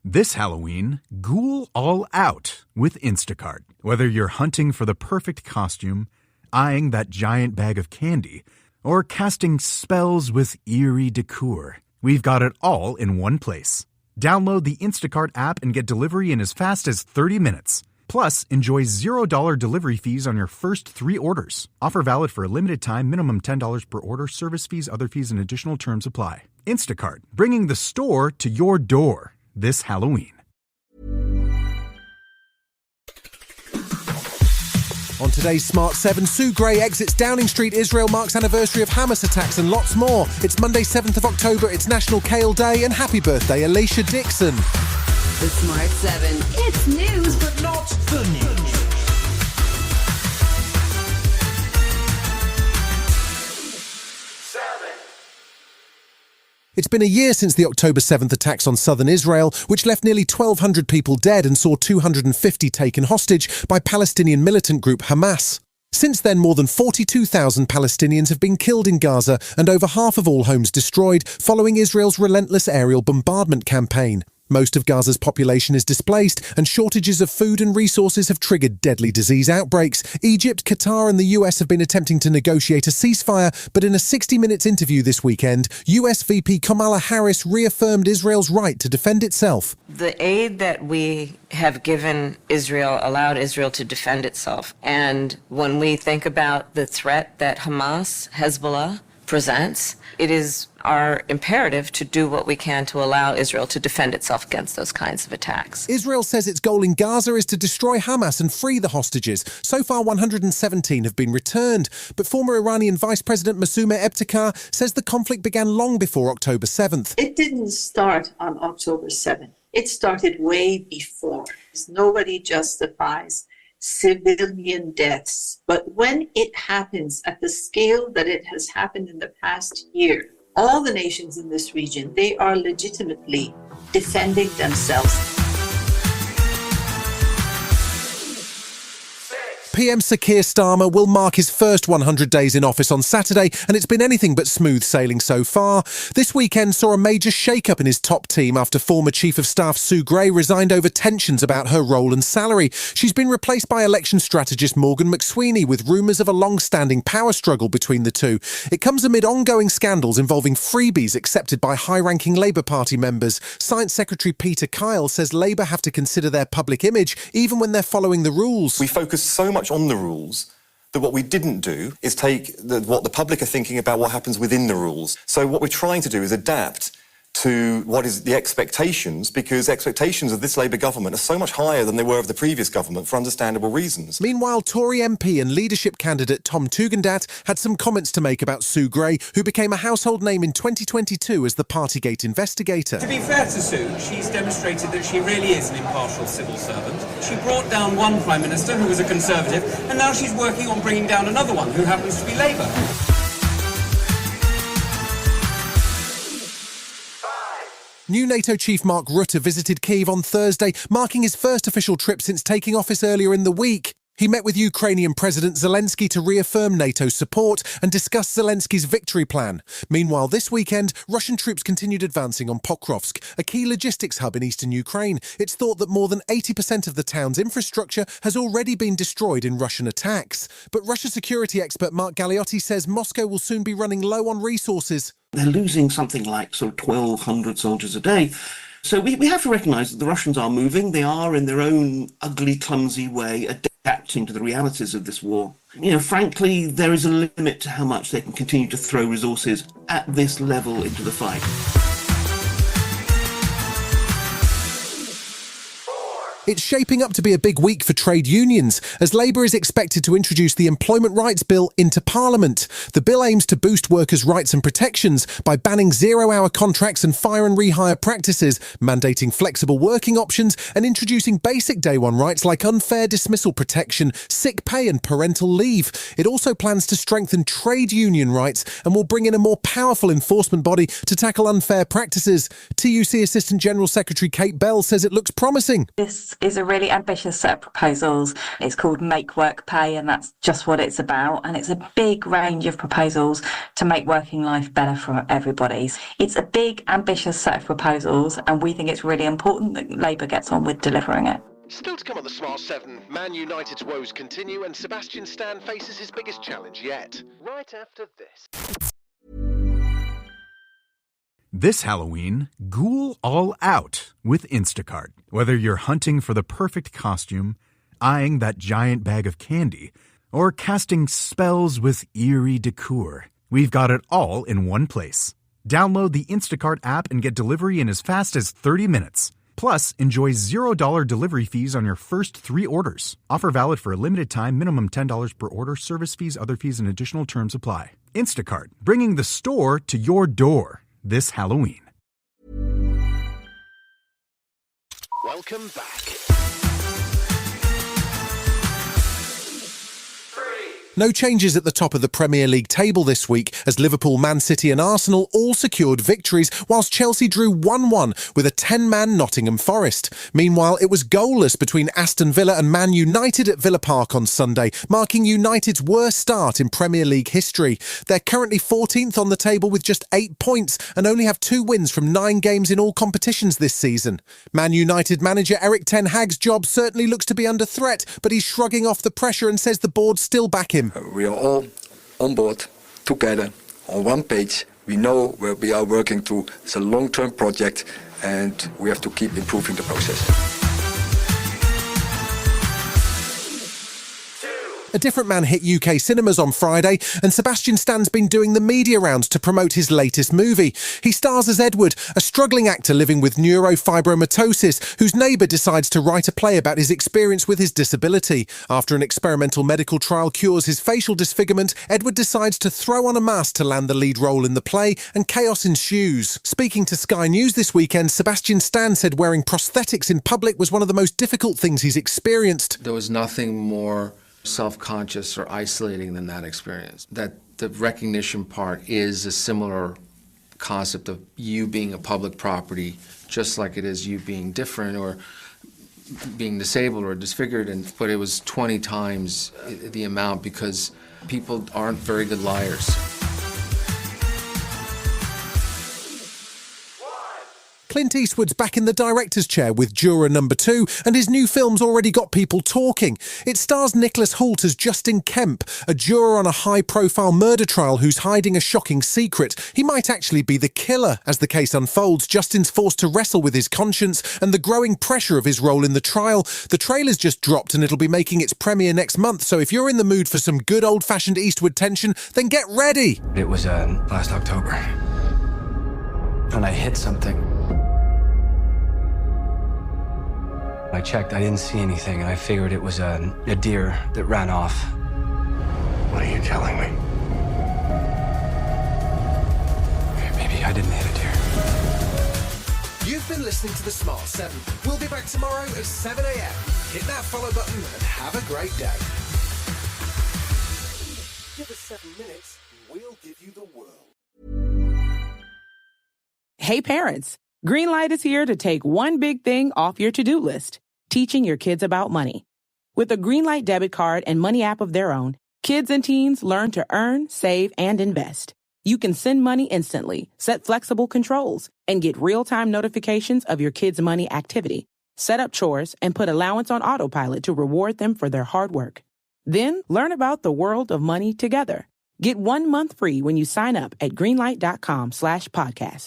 This Halloween, ghoul all out with Instacart. Whether you're hunting for the perfect costume, eyeing that giant bag of candy, or casting spells with eerie decor, we've got it all in one place. Download the Instacart app and get delivery in as fast as 30 minutes. Plus, enjoy $0 delivery fees on your first 3 orders. Offer valid for a limited time, minimum $10 per order, service fees, other fees, and additional terms apply. Instacart, bringing the store to your door this Halloween. On today's Smart 7, Sue Gray exits Downing Street, Israel marks anniversary of Hamas attacks and lots more. It's Monday 7th of October, it's National Kale Day, and happy birthday Alicia Dixon. The Smart 7. It's news, but not the news. It's been a year since the October 7th attacks on southern Israel, which left nearly 1,200 people dead and saw 250 taken hostage by Palestinian militant group Hamas. Since then, more than 42,000 Palestinians have been killed in Gaza and over half of all homes destroyed following Israel's relentless aerial bombardment campaign. Most of Gaza's population is displaced, and shortages of food and resources have triggered deadly disease outbreaks. Egypt, Qatar and the US have been attempting to negotiate a ceasefire, but in a 60 Minutes interview this weekend, US VP Kamala Harris reaffirmed Israel's right to defend itself. The aid that we have given Israel allowed Israel to defend itself. And when we think about the threat that Hamas, Hezbollah, presents, it is our imperative to do what we can to allow Israel to defend itself against those kinds of attacks. Israel says its goal in Gaza is to destroy Hamas and free the hostages. So far, 117 have been returned. But former Iranian Vice President Massoumeh Ebtekar says the conflict began long before October 7th. It didn't start on October 7th. It started way before. Nobody justifies civilian deaths. But when it happens at the scale that it has happened in the past year, all the nations in this region, they are legitimately defending themselves. PM Sir Keir Starmer will mark his first 100 days in office on Saturday, and it's been anything but smooth sailing so far. This weekend saw a major shake-up in his top team after former Chief of Staff Sue Gray resigned over tensions about her role and salary. She's been replaced by election strategist Morgan McSweeney, with rumours of a long-standing power struggle between the two. It comes amid ongoing scandals involving freebies accepted by high-ranking Labour Party members. Science Secretary Peter Kyle says Labour have to consider their public image even when they're following the rules. We focus so much on the rules that what we didn't do is take what the public are thinking about what happens within the rules. So what we're trying to do is adapt to what is the expectations, because expectations of this Labour government are so much higher than they were of the previous government for understandable reasons. Meanwhile, Tory MP and leadership candidate Tom Tugendhat had some comments to make about Sue Gray, who became a household name in 2022 as the Partygate investigator. To be fair to Sue, she's demonstrated that she really is an impartial civil servant. She brought down one Prime Minister who was a Conservative, and now she's working on bringing down another one who happens to be Labour. New NATO chief Mark Rutte visited Kyiv on Thursday, marking his first official trip since taking office earlier in the week. He met with Ukrainian President Zelensky to reaffirm NATO's support and discuss Zelensky's victory plan. Meanwhile, this weekend, Russian troops continued advancing on Pokrovsk, a key logistics hub in eastern Ukraine. It's thought that more than 80% of the town's infrastructure has already been destroyed in Russian attacks. But Russia security expert Mark Galeotti says Moscow will soon be running low on resources. They're losing something like 1,200 soldiers a day. So we have to recognise that the Russians are moving. They are, in their own ugly, clumsy way, adapting to the realities of this war. Frankly, there is a limit to how much they can continue to throw resources at this level into the fight. It's shaping up to be a big week for trade unions, as Labour is expected to introduce the Employment Rights Bill into Parliament. The bill aims to boost workers' rights and protections by banning zero-hour contracts and fire and rehire practices, mandating flexible working options, and introducing basic day one rights like unfair dismissal protection, sick pay and parental leave. It also plans to strengthen trade union rights and will bring in a more powerful enforcement body to tackle unfair practices. TUC Assistant General Secretary Kate Bell says it looks promising. This is a really ambitious set of proposals. It's called Make Work Pay, and that's just what it's about. And it's a big range of proposals to make working life better for everybody. It's a big, ambitious set of proposals, and we think it's really important that Labour gets on with delivering it. Still to come on the Smart 7, Man United's woes continue and Sebastian Stan faces his biggest challenge yet. Right after this. This Halloween, ghoul all out with Instacart. Whether you're hunting for the perfect costume, eyeing that giant bag of candy, or casting spells with eerie decor, we've got it all in one place. Download the Instacart app and get delivery in as fast as 30 minutes. Plus, enjoy $0 delivery fees on your first 3 orders. Offer valid for a limited time, minimum $10 per order, service fees, other fees, and additional terms apply. Instacart, bringing the store to your door this Halloween. Welcome back. No changes at the top of the Premier League table this week as Liverpool, Man City and Arsenal all secured victories whilst Chelsea drew 1-1 with a 10-man Nottingham Forest. Meanwhile, it was goalless between Aston Villa and Man United at Villa Park on Sunday, marking United's worst start in Premier League history. They're currently 14th on the table with just 8 points and only have 2 wins from 9 games in all competitions this season. Man United manager Erik Ten Hag's job certainly looks to be under threat, but he's shrugging off the pressure and says the board still back him. We are all on board together on one page. We know where we are working to. It's a long-term project and we have to keep improving the process. A different man hit UK cinemas on Friday, and Sebastian Stan's been doing the media rounds to promote his latest movie. He stars as Edward, a struggling actor living with neurofibromatosis, whose neighbour decides to write a play about his experience with his disability. After an experimental medical trial cures his facial disfigurement, Edward decides to throw on a mask to land the lead role in the play, and chaos ensues. Speaking to Sky News this weekend, Sebastian Stan said wearing prosthetics in public was one of the most difficult things he's experienced. There was nothing more self-conscious or isolating than that experience. That the recognition part is a similar concept of you being a public property, just like it is you being different or being disabled or disfigured, but it was 20 times the amount because people aren't very good liars. Clint Eastwood's back in the director's chair with Juror Number 2, and his new film's already got people talking. It stars Nicholas Hoult as Justin Kemp, a juror on a high-profile murder trial who's hiding a shocking secret. He might actually be the killer. As the case unfolds, Justin's forced to wrestle with his conscience and the growing pressure of his role in the trial. The trailer's just dropped and it'll be making its premiere next month, so if you're in the mood for some good old-fashioned Eastwood tension, then get ready! It was last October, and I hit something. I checked, I didn't see anything, and I figured it was a deer that ran off. What are you telling me? Maybe I didn't hit a deer. You've been listening to The Smart 7. We'll be back tomorrow at 7 a.m. Hit that follow button and have a great day. Give us 7 minutes, and we'll give you the world. Hey parents, Greenlight is here to take one big thing off your to-do list. Teaching your kids about money. With a Greenlight debit card and money app of their own, kids and teens learn to earn, save, and invest. You can send money instantly, set flexible controls, and get real-time notifications of your kids' money activity. Set up chores and put allowance on autopilot to reward them for their hard work. Then learn about the world of money together. Get 1 month free when you sign up at greenlight.com/podcast.